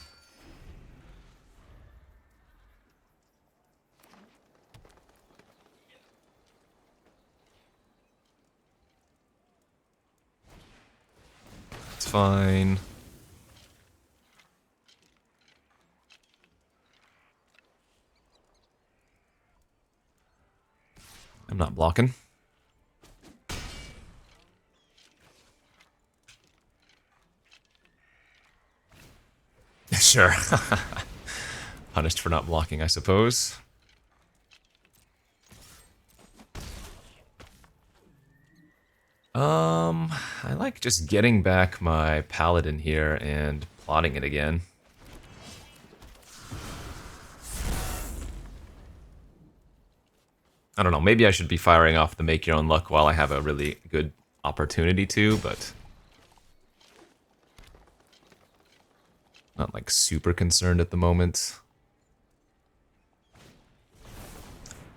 It's fine. I'm not blocking. Sure. Punished for not blocking, I suppose. I like just getting back my paladin here and plotting it again. I don't know, maybe I should be firing off the make your own luck while I have a really good opportunity to, but not like super concerned at the moment.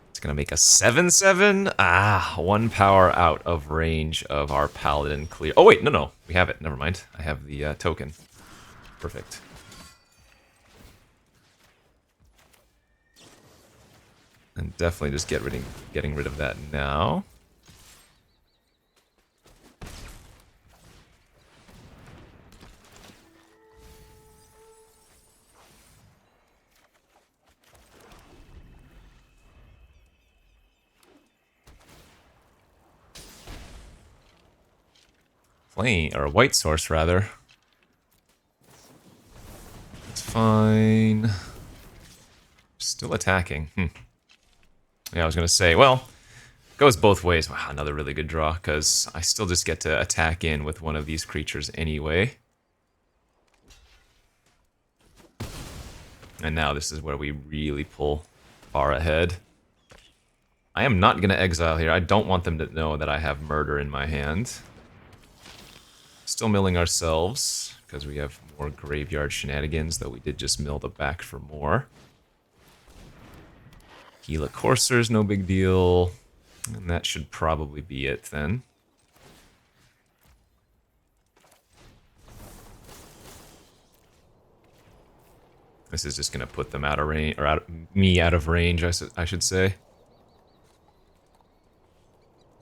It's gonna make a 7/7. Ah, 1 power out of range of our paladin clear. Oh wait, no, we have it. Never mind. I have the token. Perfect. And definitely just getting rid of that now. Plain, or a white source rather. It's fine. Still attacking. Yeah, I was gonna say, well, goes both ways. Wow, another really good draw, because I still just get to attack in with one of these creatures anyway. And now this is where we really pull far ahead. I am not gonna exile here. I don't want them to know that I have murder in my hand. Still milling ourselves, because we have more graveyard shenanigans, though we did just mill the back for more. Gila Courser's no big deal. And that should probably be it then. This is just gonna put them out of range, or me out of range, I should say.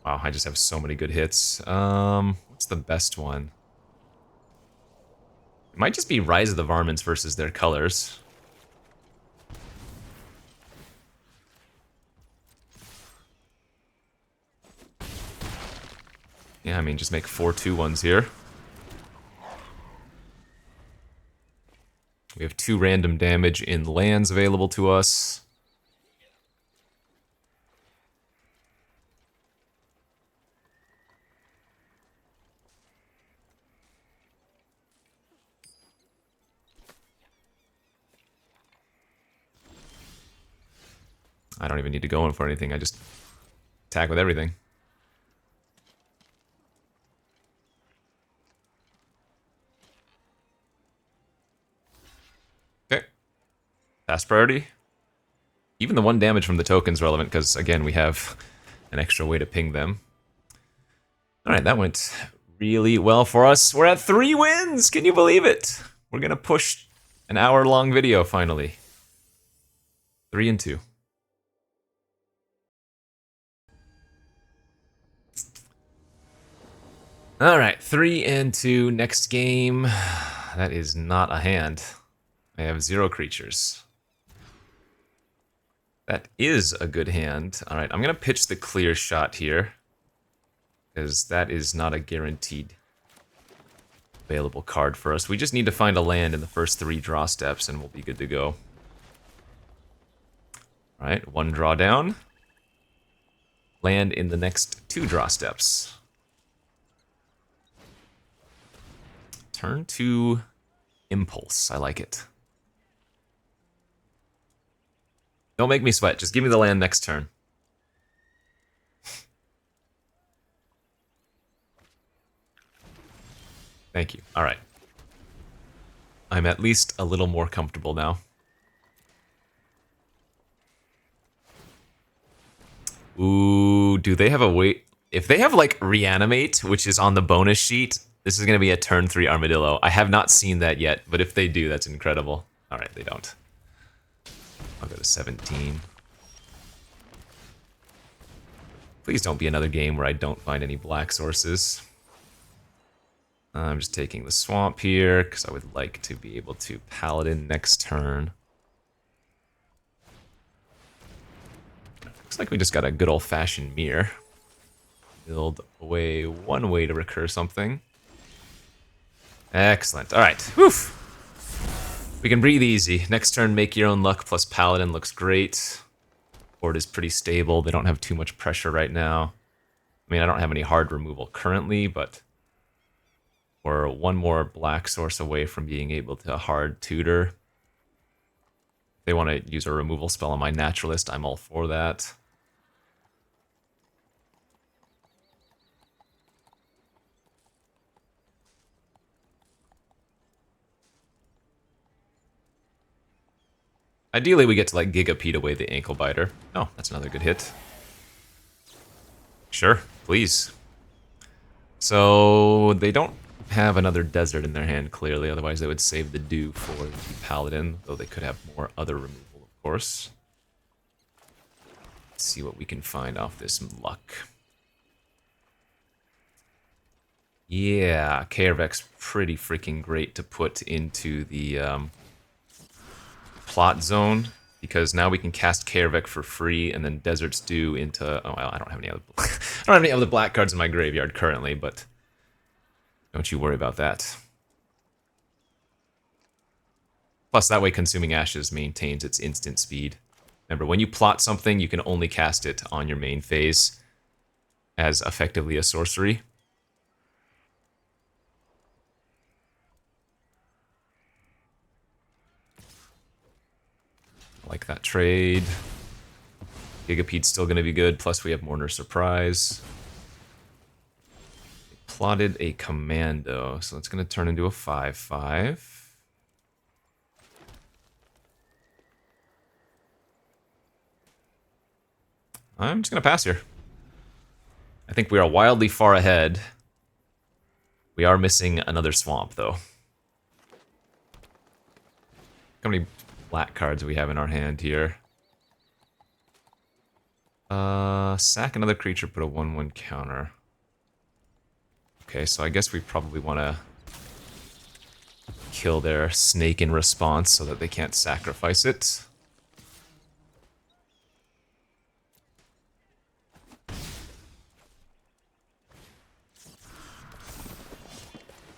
Wow, I just have so many good hits. What's the best one? It might just be Rise of the Varmints versus their colors. Yeah, I mean, just make 4 2/1s here. We have 2 random damage in lands available to us. I don't even need to go in for anything, I just attack with everything. Okay. Fast priority. Even the 1 damage from the token's relevant, because again, we have an extra way to ping them. Alright, that went really well for us. We're at 3 wins! Can you believe it? We're gonna push an hour-long video, finally. 3 and 2. Alright, 3 and 2. Next game. That is not a hand. I have 0 creatures. That is a good hand. Alright, I'm gonna pitch the clear shot here, because that is not a guaranteed available card for us. We just need to find a land in the first 3 draw steps and we'll be good to go. Alright, 1 draw down. Land in the next 2 draw steps. Turn to Impulse. I like it. Don't make me sweat. Just give me the land next turn. Thank you. Alright. I'm at least a little more comfortable now. Ooh, do they have a way? If they have, like, Reanimate, which is on the bonus sheet, this is going to be a turn 3 Armadillo. I have not seen that yet, but if they do, that's incredible. Alright, they don't. I'll go to 17. Please don't be another game where I don't find any black sources. I'm just taking the swamp here, because I would like to be able to Paladin next turn. Looks like we just got a good old-fashioned mirror. Build away 1 way to recur something. Excellent. Alright. Woof! We can breathe easy. Next turn, make your own luck plus Paladin looks great. Board is pretty stable. They don't have too much pressure right now. I mean, I don't have any hard removal currently, but we're one more black source away from being able to hard tutor. If they want to use a removal spell on my naturalist, I'm all for that. Ideally, we get to like Gigapede away the ankle biter. Oh, that's another good hit. Sure, please. So they don't have another desert in their hand, clearly. Otherwise, they would save the dew for the paladin, though they could have more other removal, of course. Let's see what we can find off this luck. Yeah, Kaervek's pretty freaking great to put into the plot zone, because now we can cast Kaervek for free, and then Desert's Dew into... Oh, well, I don't have any other... I don't have any other black cards in my graveyard currently, but don't you worry about that. Plus, that way Consuming Ashes maintains its instant speed. Remember, when you plot something, you can only cast it on your main phase as effectively a sorcery. I like that trade. Gigapede's still going to be good, plus we have Mourner's Surprise. Plotted a Commando, so it's going to turn into a 5/5. I'm just going to pass here. I think we are wildly far ahead. We are missing another swamp, though. How many black cards we have in our hand here? Sack another creature, put a 1/1 counter. Okay, so I guess we probably want to kill their snake in response so that they can't sacrifice it.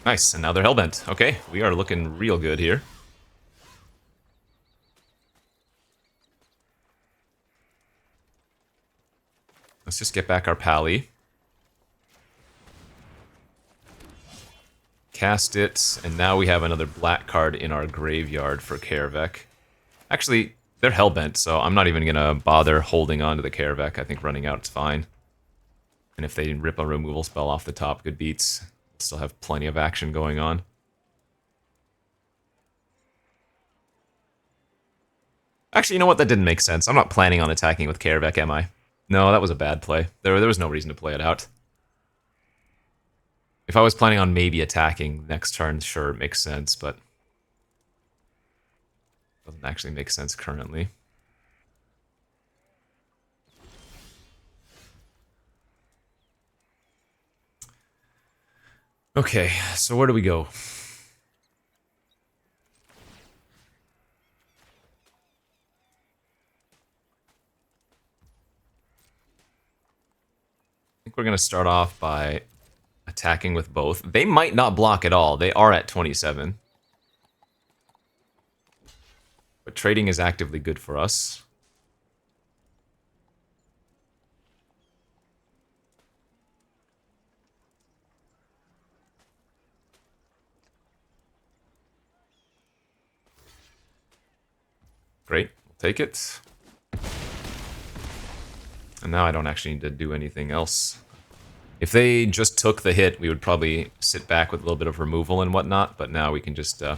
Nice, and now they're hellbent. Okay, we are looking real good here. Let's just get back our Pally. Cast it, and now we have another black card in our graveyard for Kaervek. Actually, they're hellbent, so I'm not even going to bother holding on to the Kaervek. I think running out is fine. And if they rip a removal spell off the top, good beats. Still have plenty of action going on. Actually, you know what? That didn't make sense. I'm not planning on attacking with Kaervek, am I? No, that was a bad play. There was no reason to play it out. If I was planning on maybe attacking next turn, sure, it makes sense, but doesn't actually make sense currently. Okay, so where do we go? I think we're going to start off by attacking with both. They might not block at all. They are at 27. But trading is actively good for us. Great, we'll take it. And now I don't actually need to do anything else. If they just took the hit, we would probably sit back with a little bit of removal and whatnot, but now we can just run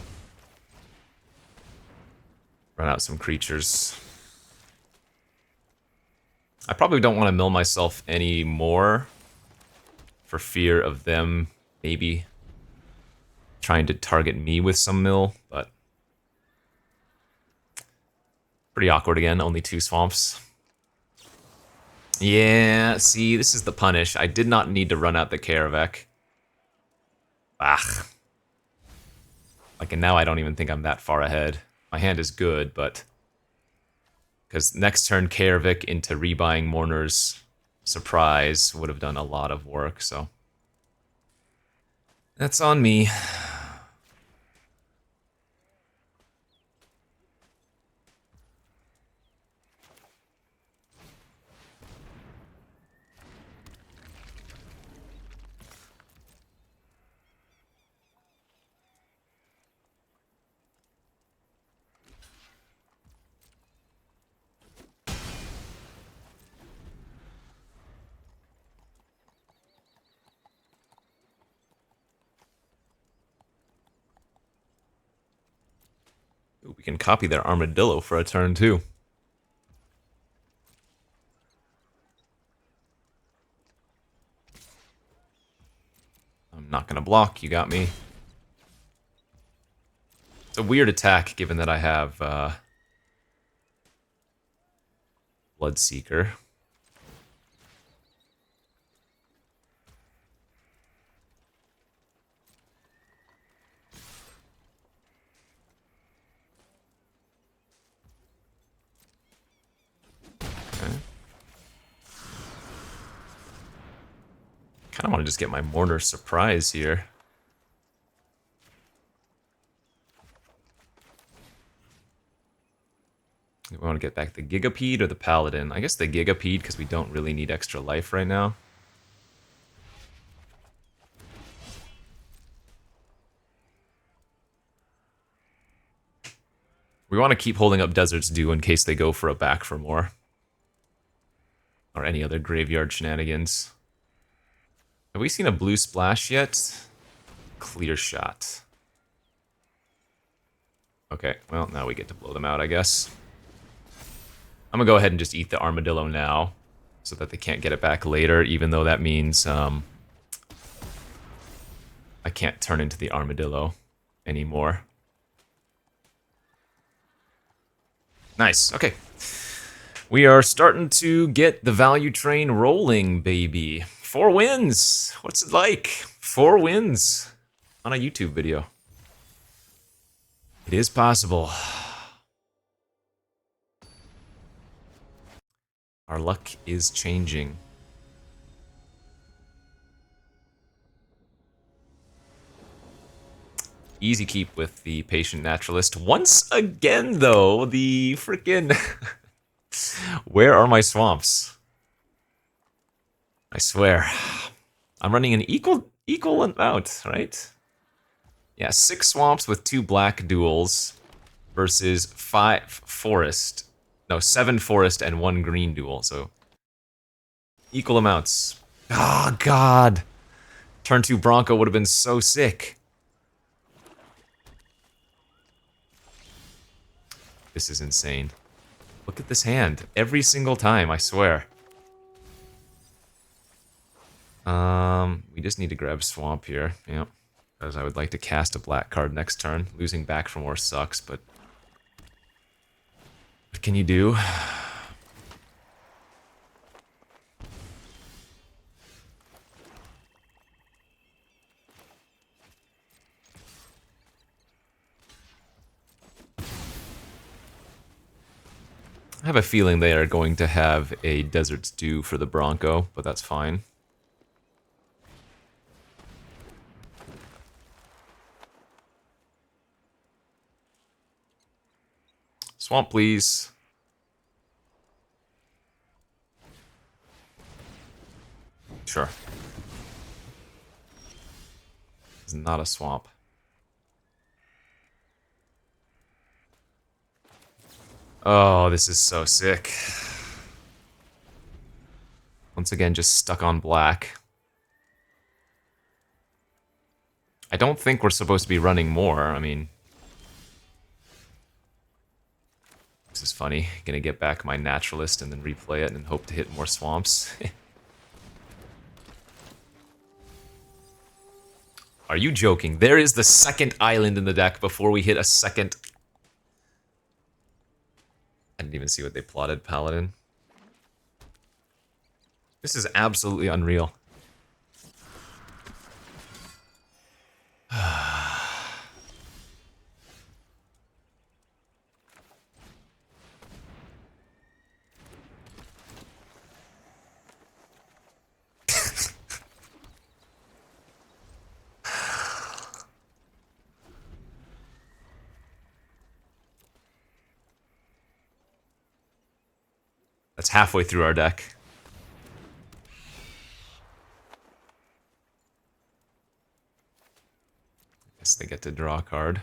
out some creatures. I probably don't want to mill myself any more for fear of them maybe trying to target me with some mill, but pretty awkward again, only 2 swamps. Yeah, see, this is the punish. I did not need to run out the Kaervek. Ah. Like, and now I don't even think I'm that far ahead. My hand is good, but... Because next turn, Kaervek into rebuying Mourner's Surprise would have done a lot of work, so... That's on me. Ooh, we can copy their armadillo for a turn too. I'm not gonna block, you got me. It's a weird attack given that I have Bloodseeker. Kind of want to just get my Mourner Surprise here. We want to get back the Gigapede or the Paladin. I guess the Gigapede because we don't really need extra life right now. We want to keep holding up Desert's Dew in case they go for a back for more. Or any other graveyard shenanigans. Have we seen a blue splash yet? Clear shot. Okay, well, now we get to blow them out, I guess. I'm gonna go ahead and just eat the armadillo now, so that they can't get it back later, even though that means I can't turn into the armadillo anymore. Nice, okay. We are starting to get the value train rolling, baby. 4 wins! What's it like? 4 wins on a YouTube video. It is possible. Our luck is changing. Easy keep with the Patient Naturalist. Once again, though, the freaking... Where are my swamps? I swear. I'm running an equal amount, right? Yeah, 6 swamps with 2 black duels versus 5 forest. No, 7 forest and 1 green duel, so equal amounts. Oh, God. Turn 2 Bronco would have been so sick. This is insane. Look at this hand. Every single time, I swear. We just need to grab Swamp here. Yep. Because I would like to cast a black card next turn. Losing back for more sucks, but... What can you do? I have a feeling they are going to have a Desert's Dew for the Bronco, but that's fine. Swamp, please. Sure. It's not a swamp. Oh, this is so sick. Once again, just stuck on black. I don't think we're supposed to be running more. I mean... This is funny. Gonna get back my Naturalist and then replay it and hope to hit more swamps. Are you joking? There is the second island in the deck before we hit a second... I didn't even see what they plotted, Paladin. This is absolutely unreal. That's halfway through our deck. Guess they get to draw a card.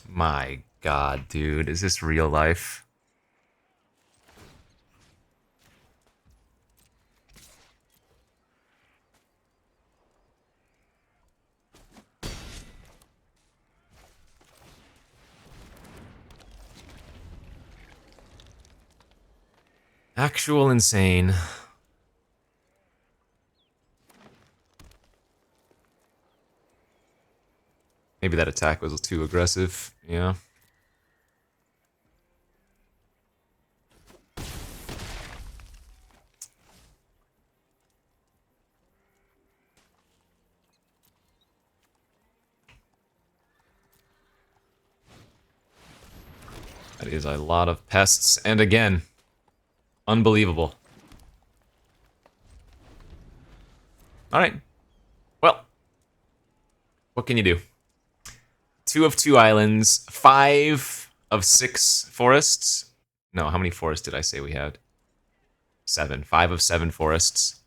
My God, dude, is this real life? Actual insane. Maybe that attack was too aggressive, yeah. That is a lot of pests, and again, unbelievable. Alright. Well, what can you do? 2 of 2 islands, 5 of 6 forests. No, how many forests did I say we had? 7. 5 of 7 forests.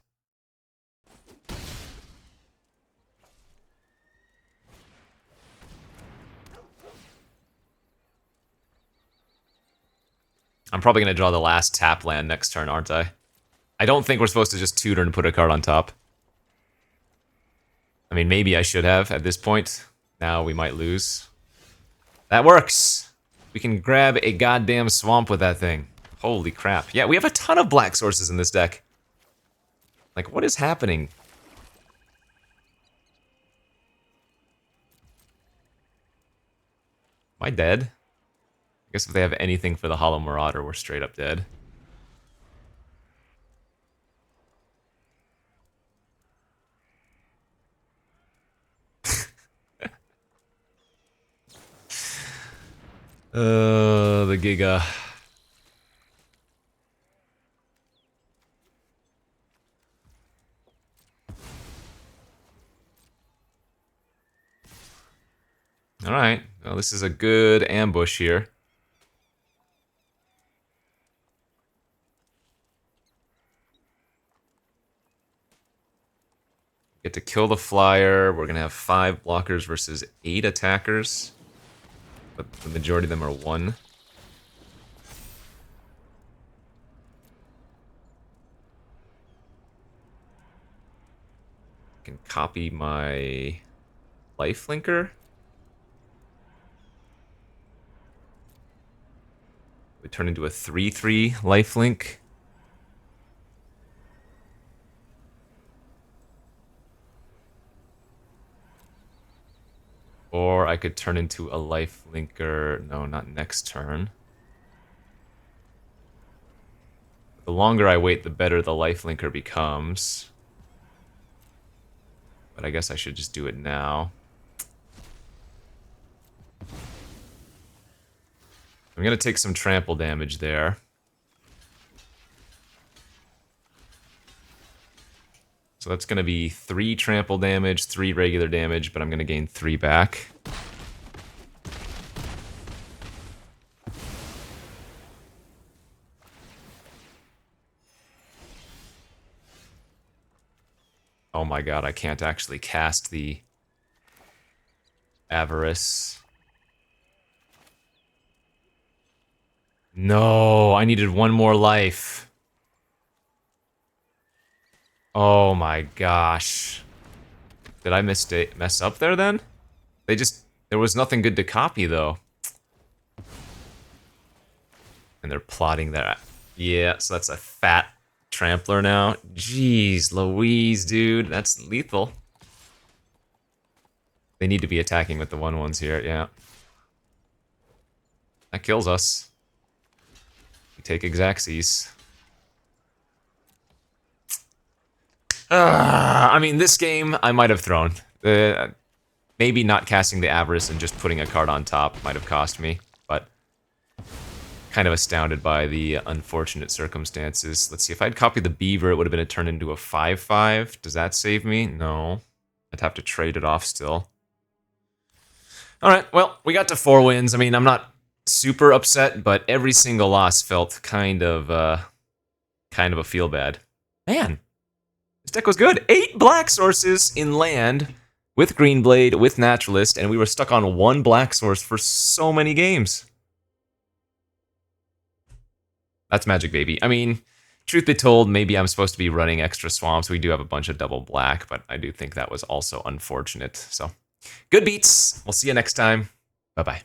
I'm probably going to draw the last tap land next turn, aren't I? I don't think we're supposed to just tutor and put a card on top. I mean, maybe I should have at this point. Now we might lose. That works! We can grab a goddamn swamp with that thing. Holy crap. Yeah, we have a ton of black sources in this deck. Like, what is happening? Am I dead? I guess if they have anything for the Hollow Marauder, we're straight up dead. The Giga. Alright, well this is a good ambush here. Get to kill the flyer. We're gonna have 5 blockers versus 8 attackers. But the majority of them are 1. I can copy my lifelinker. We turn into a 3/3 lifelink. Or I could turn into a lifelinker. No, not next turn. The longer I wait, the better the lifelinker becomes. But I guess I should just do it now. I'm gonna take some trample damage there. So that's gonna be 3 trample damage, 3 regular damage, but I'm gonna gain 3 back. Oh my god, I can't actually cast the Avarice. No, I needed 1 more life. Oh my gosh. Did I mess up there then? There was nothing good to copy though. And they're plotting that. Yeah, so that's a fat trampler now. Jeez Louise, dude, that's lethal. They need to be attacking with the 1/1s here, yeah. That kills us. We take Exaxes. I mean, this game I might have thrown. Maybe not casting the Avarice and just putting a card on top might have cost me, but kind of astounded by the unfortunate circumstances. Let's see, if I'd copied the Beaver, it would have been a turn into a 5/5. Does that save me? No. I'd have to trade it off still. Alright, well, we got to 4 wins. I mean, I'm not super upset, but every single loss felt kind of a feel bad. Man, this deck was good. 8 black sources in land with Greenblade, with Naturalist, and we were stuck on 1 black source for so many games. That's magic, baby. I mean, truth be told, maybe I'm supposed to be running extra swamps. We do have a bunch of double black, but I do think that was also unfortunate. So, good beats. We'll see you next time. Bye-bye.